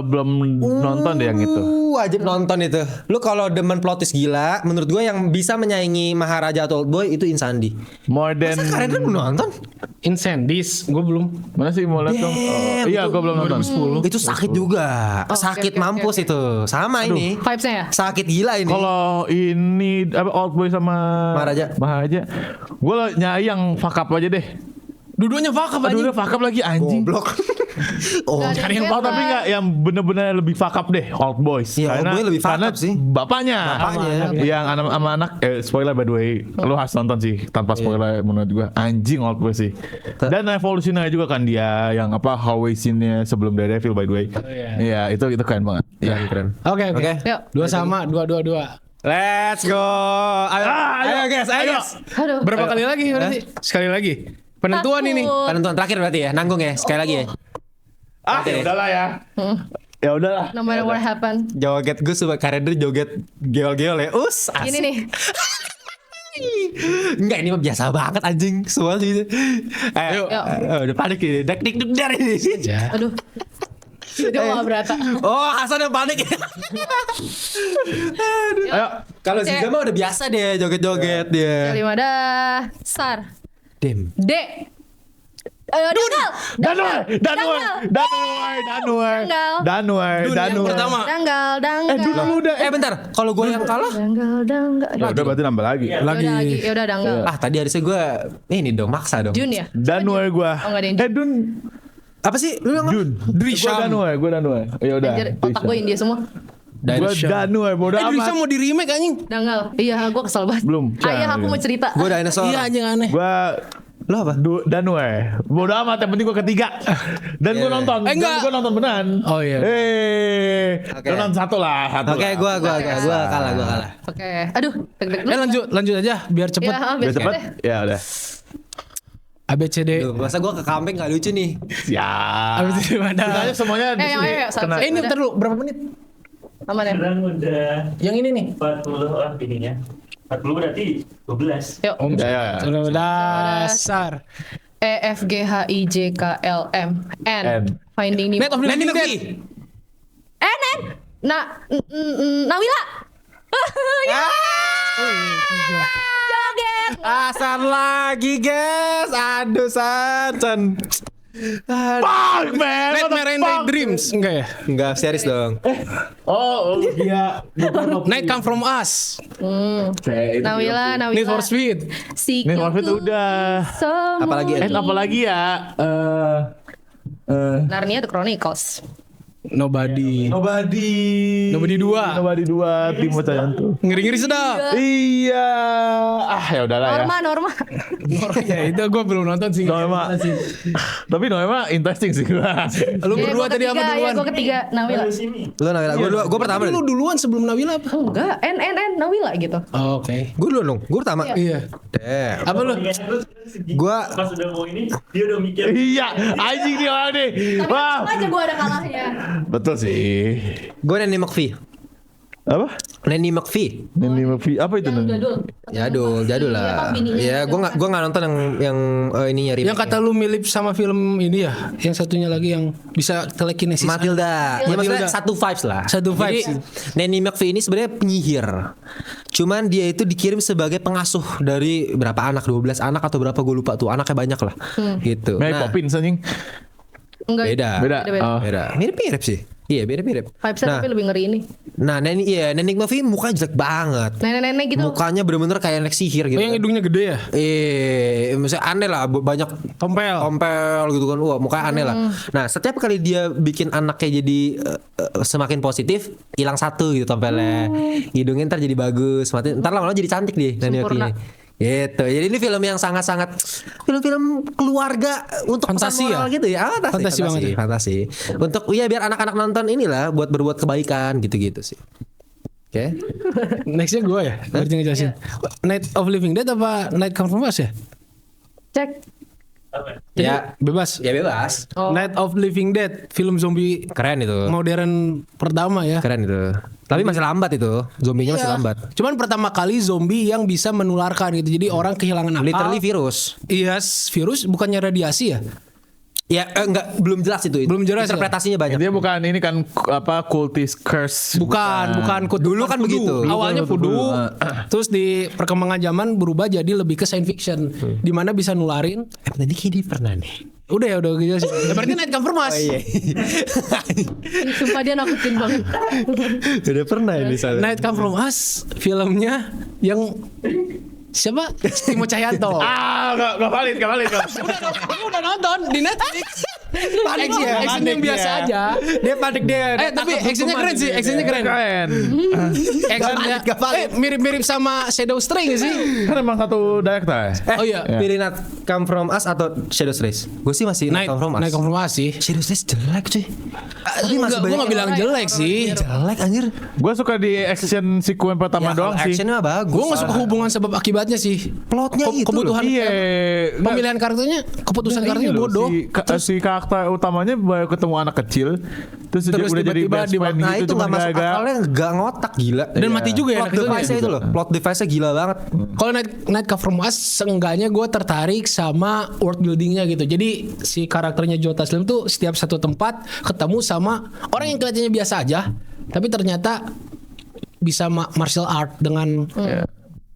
belum nonton deh yang itu. Wajib nonton itu. Lu kalau demen plot twist gila, menurut gue yang bisa menyaingi Maharaja atau Old Boy itu Insandi. More than Masa kalian belum nonton? Insandis, gue belum. mana sih mau lihat dong? Iya, gue belum nonton. Itu sakit juga. Oh, Sakit oke. mampus itu. Sama ini. Vibes-nya ya? Sakit gila ini. Kalau ini apa Old Boy sama Maharaja. gue nyari yang fuck up aja deh. Dua-duanya fuck up Aduh aja. udah fuck up lagi anjing. Goblok. Oh, Gak ada Cari yang fuck up tapi nggak yang bener-bener lebih fuck up deh Old Boys. Iya, Old Boy lebih fuck karena up sih. Bapaknya. Yang sama anak spoiler by the way. Lu harus nonton sih tanpa spoiler menurut gue. Anjing Old Boy sih. Dan evolusinya juga kan dia yang apa hallway scene-nya sebelum Daredevil by the way. Iya, itu keren banget. Iya, keren. Oke. Oke. Yuk. Dua sama, dua. Let's go. Ayo guys, ayo guys. Aduh. Berapa kali lagi berarti? Sekali lagi. Penentuan ini. Penentuan terakhir berarti ya, nanggung ya, sekali lagi ya. Ya udahlah ya. Ya udahlah. No matter what happen. Joget gue suka Kareder joget geol-geol ya. Asik. Ini nih. Enggak, ini mah biasa banget anjing. Semua gitu. Ayo. Yuk. Udah panik ini. Dak dik duk dar ini. Aduh. Itu mau berata. Oh, Hasan yang panik. Ayo. Kalau Ziga mah udah biasa deh joget-joget dia. Lima dah. Sar. Dem. D. Danggal. Danuar. Pertama. Danggal. Dulu udah. Bentar. Kalau gue yang kalah, Danggal. Ya udah berarti nambah lagi. Lagi. Ya udah danggal. tadi harusnya gue ini dong, maksa dong. Jun ya? Danuar gua. Oh, nggak ada yang Dun. Apa sih? Lu yang Jun. Drisham. Gua Danuar. Ya udah. Anjir, otak gue India semua. Gua Danuar bodo Drisham amat. mau di remake anjing. Danggal. Iya, gue kesel banget. Belum. Ayah, aku mau cerita. Gue dinosaur. Iya anjing aneh. Gua Lu apa? Danuar. Bodo amat yang penting gua ketiga. Dan gua nonton. Enggak. Dan gua nonton beneran. Oh, iya. Oke. Gua nonton satu lah. Oke, gue kalah. Oke. Aduh, deg-deg. Lanjut aja biar cepet. Ya, Biar biar cepet. deh. Ya udah. ABCD. Duh, masa gue ke kampung gak lucu nih. Siap. ABCD mana? Ceritanya semuanya di Ayo, sini ayo, kena. satu. Ini bentar dulu, berapa menit? Aman ya? Sekarang udah Yang ini nih. 40 ininya. 40 berarti 12. Yuk. Ya. Sudah dasar. E F G H I J K L M N. N. Finding Nemo. Night of the Nanti Living Dead. N. Nawila. Joget. Asal lagi guys. Aduh San. Fuck man. What the Nightmare and fuck? Dreams. Enggak ya? Enggak serius dong. Oh dia. Night Come From Us. Nawila. Need for Speed. Nih Warfit udah. Apalagi Apalagi ya? Narnia The Chronicles. Nobody. Nobody 2. Nobody 2 Timo Cayanto. Ngeri-ngeri sedap. Iya. Ya udahlah ya. Norma. Ya itu gue belum nonton sih. Noema. Tapi Noema interesting sih gua. Lu berdua tadi apa duluan? Gue ketiga. Nawila. Baru sini. Lu Nawila, gue pertama. Lu duluan sebelum Nawila apa? Enggak. N. Nawila gitu. Oh, oke. Gue dulu dong. Gue pertama. Iya. Damn. Apa lu? Gua Pas udah mau ini, dia udah mikir. Iya, anjing nih orang nih. Tapi Wah. aja gue ada kalahnya. Betul sih. Gue Nanny McPhee. Apa? Nanny McPhee. Nanny McPhee. Apa itu Nanny? Jadul lah. Ya, gue nggak nonton yang ininya remake. Yang kata lu mirip sama film ini ya? Yang satunya lagi yang bisa telekinesis. Matilda. Ya maksudnya Matilda. satu vibes lah. Satu vibes. Jadi, Nanny McPhee ini sebenarnya penyihir. Cuman dia itu dikirim sebagai pengasuh dari berapa anak? 12 anak atau berapa gue lupa tuh. Anaknya banyak lah. Gitu. Mary Poppins anjing. Enggak. Beda. Oh. Beda. Mirip-mirip sih. Iya, mirip-mirip. Vibesnya tapi lebih ngeri ini. Nah, Nanny McPhee mukanya jelek banget. Nenek-nenek gitu. Mukanya bener-bener kayak anak sihir gitu. Oh, yang hidungnya gede ya? Maksudnya aneh lah, banyak tompel gitu kan. Wah, mukanya aneh lah. Nah, setiap kali dia bikin anaknya jadi semakin positif, hilang satu gitu tompelnya. Hidungnya ntar jadi bagus, ntar lama-lama jadi cantik deh Nanny Sempurna. McPhee. Gitu. Jadi ini film yang sangat-sangat film-film keluarga untuk pesan Fantasi moral ya? gitu ya. Fantasi banget ya? Fantasi. Untuk ya biar anak-anak nonton inilah buat berbuat kebaikan gitu-gitu sih. Oke. Nextnya gue ya, berarti ngejelasin. Night of Living Dead apa Night Comes From Us ya? Cek. Ya, Bebas. ya bebas. Oh. Night of Living Dead, film zombie Keren itu. modern pertama ya. Keren itu. Tapi masih lambat itu. Zombinya masih Iya. lambat. Cuman pertama kali zombie yang bisa menularkan gitu. Jadi orang kehilangan akal. Literally virus. Iya, virus bukannya radiasi ya? Ya enggak belum jelas itu. Belum jelas ya? Interpretasinya banyak. Dia bukan ini kan apa cultist curse. Bukan. Dulu kan voodoo. begitu. Awalnya voodoo. Terus di perkembangan zaman berubah jadi lebih ke science fiction. Di mana bisa nularin. Tadi kayak dia pernah nih. Udah ya udah gitu sih. Ya, berarti Night Comes From Us. Ih, sumpah dia nakutin banget. Udah pernah ini soalnya. Night Comes From Us filmnya yang siapa? Timo Cahyanto. Gak valid. Aku udah nonton di Netflix. Panik Action, dia, action panik yang biasa dia. aja. Dia panik dia. Tapi actionnya keren sih, actionnya keren. Keren. Actionnya Gak valid. mirip-mirip sama Shadow String sih. Kan emang satu director ya? Oh iya. Pilih Night Come From Us atau Shadows Race? Gue sih masih Night Come From Us. Night Comes From Us sih. Shadows Race jelek cuy. Tapi masih Gue banyak gak bilang jelek sih. jelek anjir. Gue suka di action sequence pertama doang kalau sih. actionnya bagus. Gue gak suka hubungan sebab akibatnya sih. Plotnya itu kebutuhan Iya. pemilihan karakternya, keputusan karakternya bodoh. Si karakter utamanya baru ketemu anak kecil, terus dia Terus udah jadi tiba-tiba best friend Nah gitu, itu cuma gak masuk gara-gara- akalnya, gak ngotak gila. Dan mati juga ya Plot anak kecilnya. device-nya itu loh. Plot device-nya gila banget. Kalau Night Comes From Us seenggaknya gue tertarik sama world buildingnya gitu. Jadi si karakternya Joe Taslim tuh setiap satu tempat ketemu sama orang yang kelihatannya biasa aja, tapi ternyata bisa martial art dengan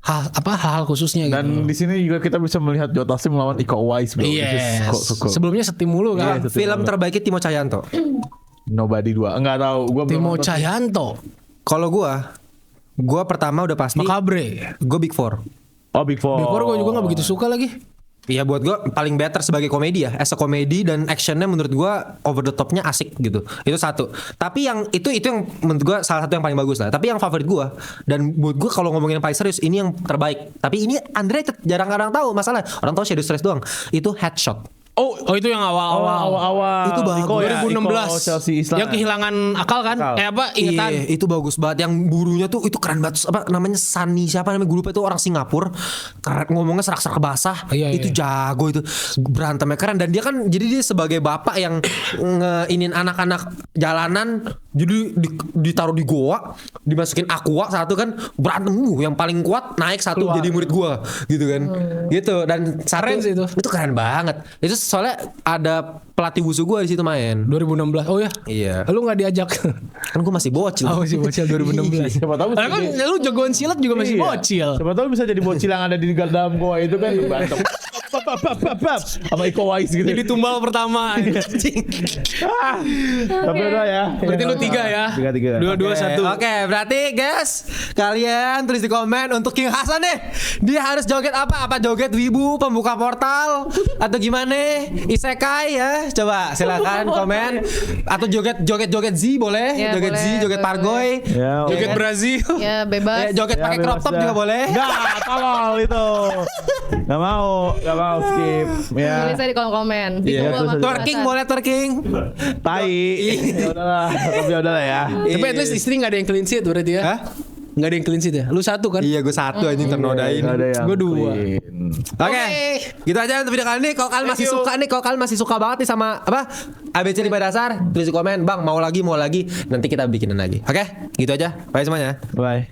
hal-hal khususnya gitu. Dan di sini juga kita bisa melihat Joe Taslim melawan Iko Uwais bro. Yes. Suku. Sebelumnya setim mulu kan. Film terbaiknya Timo Cahyanto. Nobody 2. Enggak tahu, gua belum Timo nonton. Cahyanto, Kalau gua pertama udah pasti Makabre. gue Big Four. Oh, Big Four. Big Four gue juga gak begitu suka lagi. Iya buat gue paling better sebagai komedi ya, as a komedi, dan actionnya menurut gue over the topnya asik gitu. Itu satu. Tapi yang itu yang menurut gue salah satu yang paling bagus lah. Tapi yang favorit gue dan buat gue kalau ngomongin paling serius ini yang terbaik. Tapi ini underrated, jarang-jarang tahu masalah. Orang tahu Shadow Stress doang. Itu Headshot. Oh itu yang awal-awal. Awal-awal. Itu bagus. Iko ya, 2016 Iko Chelsea Islan. yang kehilangan akal kan? Ingatan. Iya, itu bagus banget. Yang burunya tuh itu keren banget. Apa namanya Sunny siapa namanya, gue lupa, itu orang Singapura. Keren, ngomongnya serak-serak basah. Iya, Itu iya. jago itu. Berantemnya keren, dan dia kan jadi dia sebagai bapak yang ngeinin anak-anak jalanan, jadi ditaruh di goa, dimasukin aqua satu kan, berantem yang paling kuat naik satu jadi murid gua gitu kan. Gitu, dan satu Keren sih itu. keren banget. Itu soalnya ada pelatih wusu gua di situ main. 2016. Oh ya. Iya. Lu gak diajak. Kan gua masih bocil. Oh masih bocil 2016. Siapa tahu bisa Lah kan jadi- lu jagoan silat juga masih Iya. bocil. Siapa tahu bisa jadi bocil yang ada di dalam goa itu kan berantem. Bap. Sama Iko Uwais gitu. Jadi tumbal pertama. Tapi udah ya. Berarti lu 3 ya. 3. 2-2-1. Oke, berarti guys, kalian tulis di komen untuk King Hasan deh. Dia harus joget apa? Apa joget wibu, pembuka portal, atau gimana? Isekai ya. Coba silakan komen. Atau joget Z boleh. Ya, Joget boleh, Z, joget boleh. Pargoy. Ya, Joget Brazil. Ya bebas. Joget Ya, pakai crop bebas top dah. juga boleh. Enggak, tolol itu. Gak mau skip. Ya. Tulis aja di kolom komen. Iya, Ditunggu terus sama aja. Twerking Hasan. boleh twerking. Tai. Ya udahlah, tapi ya udahlah ya. Tapi at least istri gak ada yang clean sheet berarti ya. Hah? Gak ada yang clean sheet ya. Lu 1 kan? Iya, gue 1 anjing ternodain. Nggak ada yang Gua 2. clean. Oke, gitu aja untuk video kali ini. Kalau kalian masih suka nih, kalau kalian masih suka banget nih sama apa ABC 5 dasar, tulis di komen, bang mau lagi, nanti kita bikinin lagi. Oke, gitu aja. Bye semuanya. Bye.